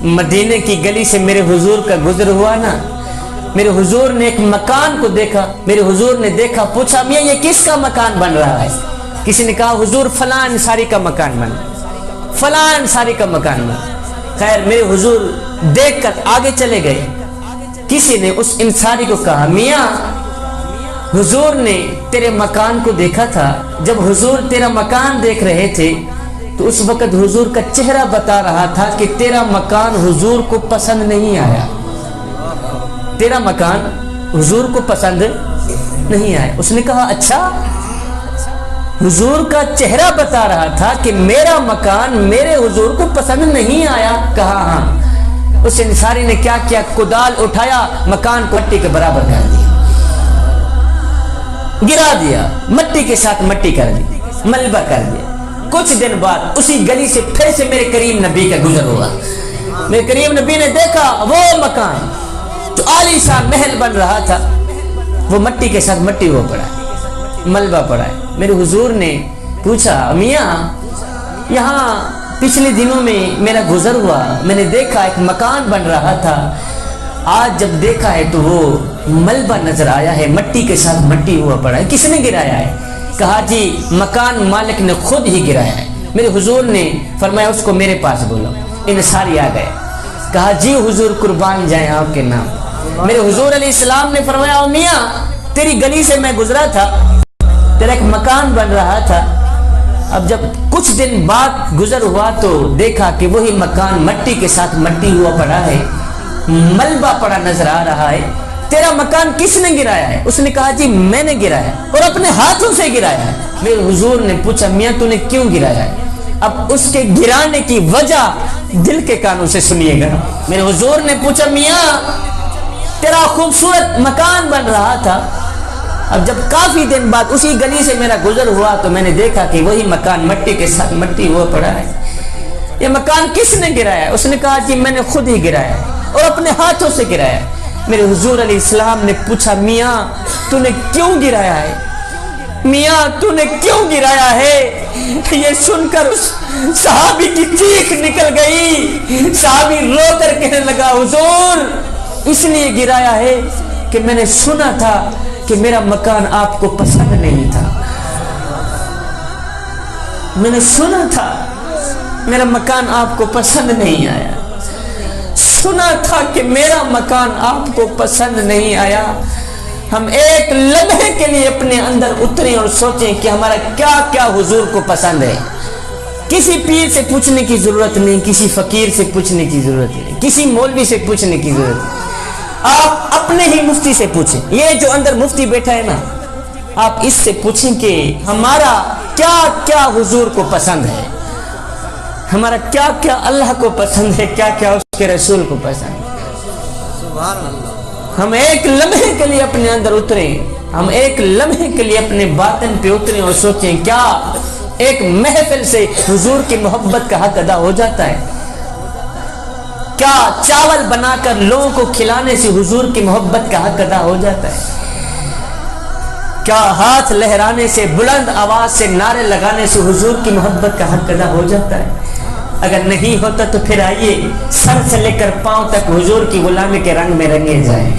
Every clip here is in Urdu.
مدینے کی گلی سے میرے حضور کا گزر ہوا نا، میرے حضور نے ایک مکان کو دیکھا، میرے حضور نے دیکھا، پوچھا میاں یہ کس کا مکان بن رہا ہے؟ کسی نے کہا حضور فلاں انصاری کا مکان بن رہا ہے، فلاں انصاری کا مکان بن رہا ہے۔ خیر میرے حضور دیکھ کر آگے چلے گئے۔ کسی نے اس انصاری کو کہا میاں حضور نے تیرے مکان کو دیکھا تھا، جب حضور تیرا مکان دیکھ رہے تھے تو اس وقت حضور کا چہرہ بتا رہا تھا کہ تیرا مکان حضور کو پسند نہیں آیا، تیرا مکان حضور کو پسند نہیں آیا۔ اس نے کہا اچھا، حضور کا چہرہ بتا رہا تھا کہ میرا مکان میرے حضور کو پسند نہیں آیا؟ کہا ہاں۔ اس انصاری نے کیا کیا؟ کدال اٹھایا، مکان کو مٹی کے برابر کر دیا، گرا دیا، مٹی کے ساتھ مٹی کر دی، ملبہ کر دیا۔ کچھ دن بعد اسی گلی سے پھر سے میرے کریم نبی کا گزر ہوا۔ میرے کریم نبی نے دیکھا وہ مکان جو عالی شان محل بن رہا تھا، وہ مٹی کے ساتھ مٹی ہوا پڑا ہے، ملبہ پڑا ہے۔ میرے حضور نے پوچھا میاں یہاں پچھلے دنوں میں میرا گزر ہوا، میں نے دیکھا ایک مکان بن رہا تھا، آج جب دیکھا ہے تو وہ ملبہ نظر آیا ہے، مٹی کے ساتھ مٹی ہوا پڑا ہے، کس نے گرایا ہے؟ کہا جی مکان مالک نے خود ہی گرایا ہے۔ میرے حضور نے فرمایا اس کو میرے پاس بولو۔ انصاری آ گئے، کہا جی حضور قربان جائیں آپ کے نام۔ میرے حضور علیہ السلام نے فرمایا میاں تیری گلی سے میں گزرا تھا، تیرا ایک مکان بن رہا تھا، اب جب کچھ دن بعد گزر ہوا تو دیکھا کہ وہی مکان مٹی کے ساتھ مٹی ہوا پڑا ہے، ملبہ پڑا نظر آ رہا ہے، تیرا مکان کس نے گرایا ہے؟ اس نے کہا جی میں نے گرایا اور اپنے ہاتھوں سے گرایا ہے۔ میرے حضور نے پوچھا میاں تو نے کیوں گرایا ہے؟ اب اس کے گرانے کی وجہ دل کے کانوں سے سنیے گا۔ میرے حضور نے پوچھا میاں تیرا خوبصورت مکان بن رہا تھا، اب جب کافی دن بعد اسی گلی سے میرا گزر ہوا تو میں نے دیکھا کہ وہی مکان مٹی کے ساتھ مٹی ہوا پڑا ہے، یہ مکان کس نے گرایا ہے؟ اس نے کہا جی میں نے خود ہی گرایا ہے اور اپنے ہاتھوں سے گرایا ہے۔ میرے حضور علیہ السلام نے پوچھا میاں تو نے کیوں گرایا ہے؟ میاں تو نے کیوں گرایا ہے؟ یہ سن کر اس صحابی کی چیخ نکل گئی۔ صحابی رو کر کہنے لگا حضور اس لیے گرایا ہے کہ میں نے سنا تھا کہ میرا مکان آپ کو پسند نہیں تھا، میں نے سنا تھا میرا مکان آپ کو پسند نہیں آیا، سنا تھا کہ میرا مکان آپ کو پسند نہیں آیا۔ ہم ایک لمحے کے لیے اپنے اندر اتریں اور سوچیں کہ ہمارا کیا کیا حضور کو پسند ہے۔ کسی پیر سے پوچھنے کی ضرورت نہیں، کسی فقیر سے پوچھنے کی ضرورت نہیں، کسی مولوی سے پوچھنے کی ضرورت نہیں، آپ اپنے ہی مفتی سے پوچھیں۔ یہ جو اندر مفتی بیٹھا ہے نا، آپ اس سے پوچھیں کہ ہمارا کیا کیا حضور کو پسند ہے، ہمارا کیا کیا اللہ کو پسند ہے، کیا کیا اس کے رسول کو پسند ہے۔ سبحان اللہ۔ ہم ایک لمحے کے لیے اپنے اندر اتریں، ہم ایک لمحے کے لیے اپنے باطن پہ اتریں اور سوچیں کیا ایک محفل سے حضور کی محبت کا حق ادا ہو جاتا ہے؟ کیا چاول بنا کر لوگوں کو کھلانے سے حضور کی محبت کا حق ادا ہو جاتا ہے؟ کیا ہاتھ لہرانے سے، بلند آواز سے نعرے لگانے سے حضور کی محبت کا حق ادا ہو جاتا ہے؟ اگر نہیں ہوتا تو پھر آئیے سر سے لے کر پاؤں تک حضور کی غلامی کے رنگ میں رنگے جائیں۔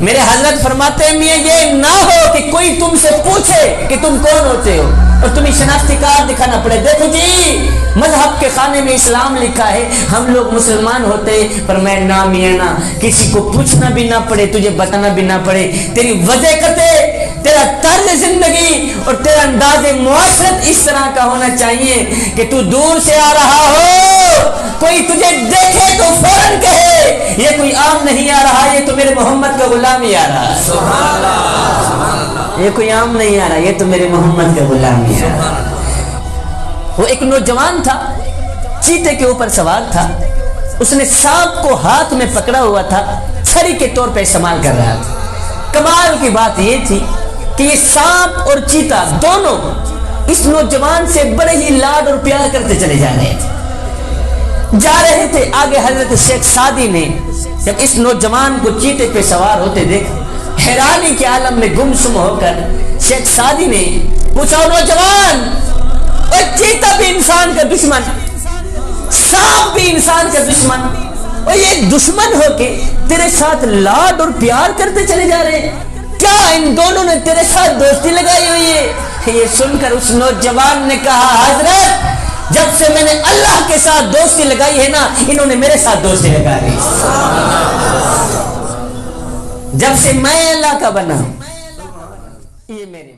میرے حضرت فرماتے ہیں میاں یہ نہ ہو کہ کوئی تم سے پوچھے کہ تم کون ہوتے ہو اور تمہیں شناختی کارڈ دکھانا پڑے، دیکھو جی مذہب کے خانے میں اسلام لکھا ہے، ہم لوگ مسلمان ہوتے، پر میں نہ میاں نہ، کسی کو پوچھنا بھی نہ پڑے، تجھے بتانا بھی نہ پڑے، تیری وجہ کتے، تیرا طرز زندگی اور تیرا انداز معاشرت اس طرح کا ہونا چاہیے کہ تو دور سے آ رہا ہو، کوئی تجھے دیکھے تو فوراً کہے یہ کوئی عام نہیں آ رہا، یہ تو میرے محمد کا غلام ہی آ رہا ہے، سبحان اللہ، یہ کوئی عام نہیں آ رہا، یہ تو میرے محمد کا غلام ہی آ رہا ہے۔ وہ ایک نوجوان تھا، چیتے کے اوپر سوار تھا، اس نے سانپ کو ہاتھ میں پکڑا ہوا تھا، چھری کے طور پہ استعمال کر رہا تھا۔ کمال کی بات یہ تھی کہ یہ سانپ اور چیتا دونوں اس نوجوان سے بڑے ہی لاڈ اور پیار کرتے چلے جا رہے تھے۔ آگے حضرت شیخ سعدی نے جب اس نوجوان کو چیتے پہ سوار ہوتے دیکھا، حیرانی کے عالم میں گمسم ہو کر شیخ سعدی نے پوچھا نوجوان، اور چیتا بھی انسان کا دشمن، سانپ بھی انسان کا دشمن، اور یہ دشمن ہو کے تیرے ساتھ لاڈ اور پیار کرتے چلے جا رہے ہیں، کیا ان دونوں نے تیرے ساتھ دوستی لگائی ہوئی ہے؟ یہ سن کر اس نوجوان نے کہا حضرت جب سے میں نے اللہ کے ساتھ دوستی لگائی ہے نا، انہوں نے میرے ساتھ دوستی لگا لی، جب سے میں اللہ کا بنا یہ میرے